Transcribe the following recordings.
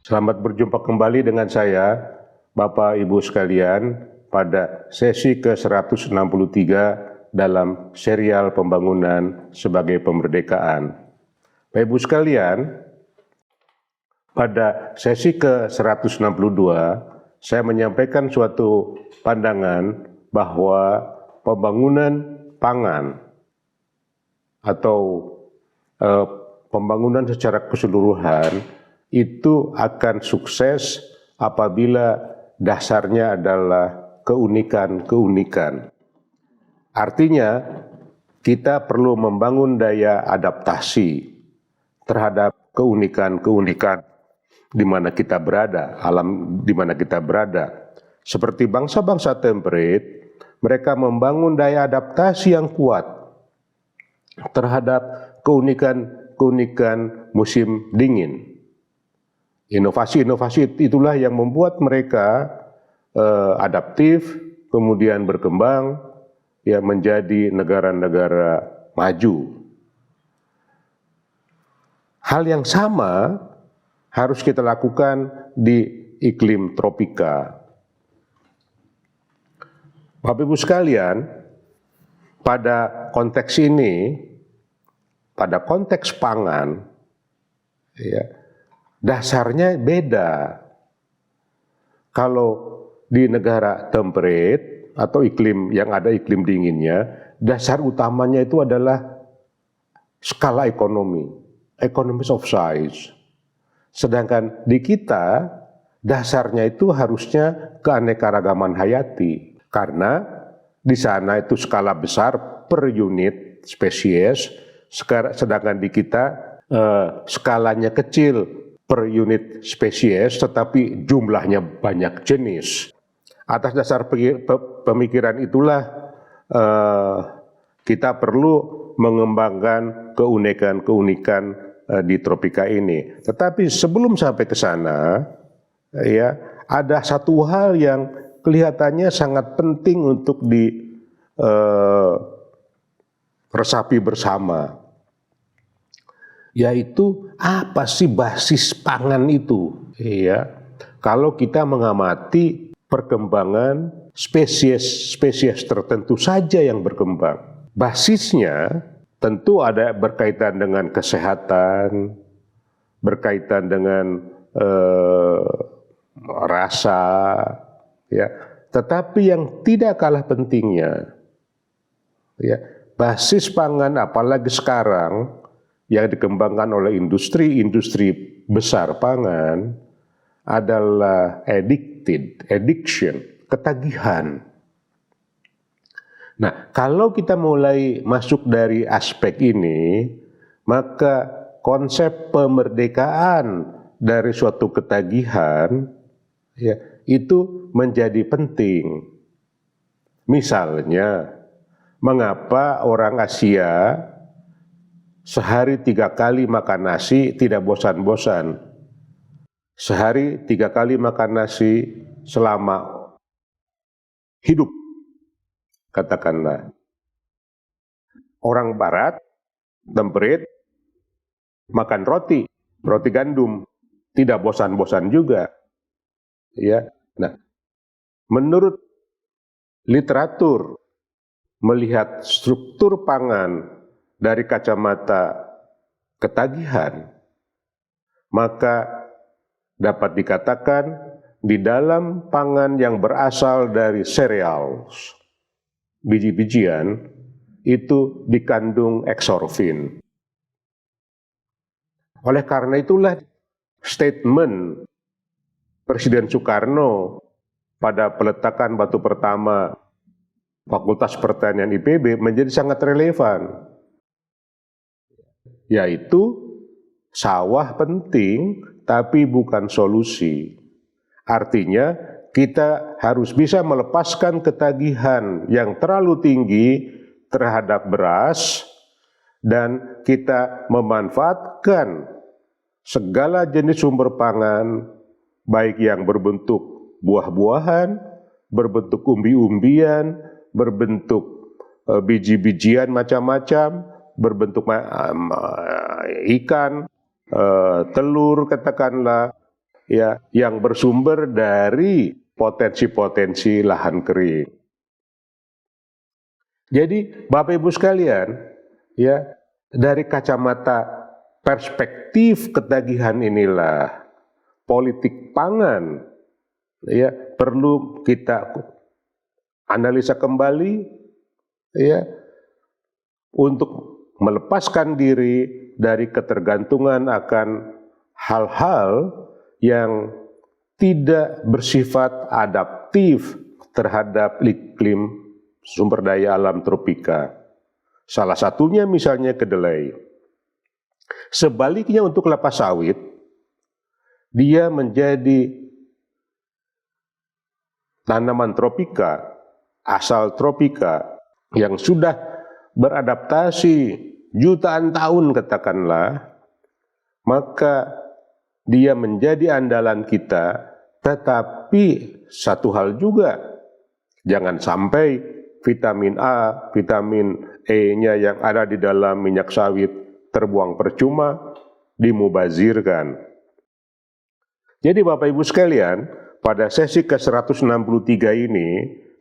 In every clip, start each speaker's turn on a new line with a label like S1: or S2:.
S1: Selamat berjumpa kembali dengan saya, Bapak Ibu sekalian, pada sesi ke-163 dalam serial pembangunan sebagai kemerdekaan. Bapak Ibu sekalian, pada sesi ke-162, saya menyampaikan suatu pandangan bahwa pembangunan pangan atau pembangunan secara keseluruhan itu akan sukses apabila dasarnya adalah keunikan-keunikan. Artinya, kita perlu membangun daya adaptasi terhadap keunikan-keunikan di mana kita berada, alam di mana kita berada. Seperti bangsa-bangsa temperate, mereka membangun daya adaptasi yang kuat terhadap keunikan-keunikan musim dingin. Inovasi-inovasi itulah yang membuat mereka adaptif, kemudian berkembang, ya menjadi negara-negara maju. Hal yang sama harus kita lakukan di iklim tropika. Bapak Ibu sekalian, pada konteks ini, pada konteks pangan, ya, dasarnya beda. Kalau di negara temperate atau iklim yang ada iklim dinginnya, dasar utamanya itu adalah skala ekonomi, economies of size. Sedangkan di kita, dasarnya itu harusnya keanekaragaman hayati. Karena di sana itu skala besar per unit spesies, sedangkan di kita skalanya kecil per unit spesies, tetapi jumlahnya banyak jenis. Atas dasar pemikiran itulah kita perlu mengembangkan keunikan-keunikan di tropika ini. Tetapi sebelum sampai ke sana, ya ada satu hal yang kelihatannya sangat penting untuk diresapi bersama, yaitu apa sih basis pangan itu? Ya, kalau kita mengamati perkembangan spesies-spesies tertentu saja yang berkembang, basisnya tentu ada berkaitan dengan kesehatan, berkaitan dengan rasa, ya. Tetapi yang tidak kalah pentingnya, ya, basis pangan apalagi sekarang yang dikembangkan oleh industri-industri besar pangan adalah addiction, ketagihan. Nah, kalau kita mulai masuk dari aspek ini, maka konsep pemerdekaan dari suatu ketagihan, ya, itu menjadi penting. Misalnya, mengapa orang Asia sehari 3 kali makan nasi tidak bosan-bosan? Sehari 3 kali makan nasi selama hidup, katakanlah. Orang Barat, temperate, makan roti gandum, tidak bosan-bosan juga. Ya, nah, menurut literatur melihat struktur pangan dari kacamata ketagihan, maka dapat dikatakan di dalam pangan yang berasal dari cereals, biji-bijian, itu dikandung eksorfin. Oleh karena itulah statement Presiden Soekarno pada peletakan batu pertama Fakultas Pertanian IPB menjadi sangat relevan, yaitu sawah penting tapi bukan solusi. Artinya kita harus bisa melepaskan ketagihan yang terlalu tinggi terhadap beras dan kita memanfaatkan segala jenis sumber pangan, baik yang berbentuk buah-buahan, berbentuk umbi-umbian, berbentuk biji-bijian macam-macam, berbentuk ikan, telur katakanlah, ya yang bersumber dari potensi-potensi lahan kering. Jadi Bapak Ibu sekalian, ya dari kacamata perspektif ketagihan inilah politik pangan ya perlu kita analisa kembali ya untuk melepaskan diri dari ketergantungan akan hal-hal yang tidak bersifat adaptif terhadap iklim sumber daya alam tropika. Salah satunya misalnya kedelai. Sebaliknya untuk kelapa sawit, dia menjadi tanaman tropika, asal tropika yang sudah beradaptasi jutaan tahun katakanlah, maka dia menjadi andalan kita. Tetapi satu hal juga, jangan sampai vitamin A, vitamin E-nya yang ada di dalam minyak sawit terbuang percuma, dimubazirkan. Jadi Bapak Ibu sekalian, pada sesi ke-163 ini,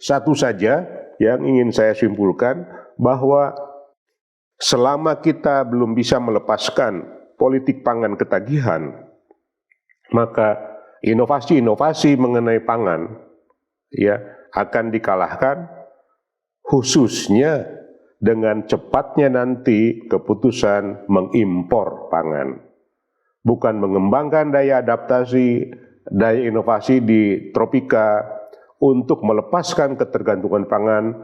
S1: satu saja yang ingin saya simpulkan, bahwa selama kita belum bisa melepaskan politik pangan ketagihan, maka inovasi-inovasi mengenai pangan ya akan dikalahkan, khususnya dengan cepatnya nanti keputusan mengimpor pangan. Bukan mengembangkan daya adaptasi, daya inovasi di tropika untuk melepaskan ketergantungan pangan,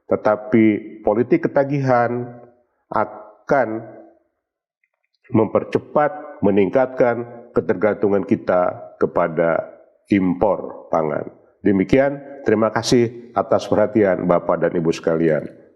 S1: tetapi politik ketagihan akan mempercepat, meningkatkan ketergantungan kita kepada impor pangan. Demikian, terima kasih atas perhatian Bapak dan Ibu sekalian.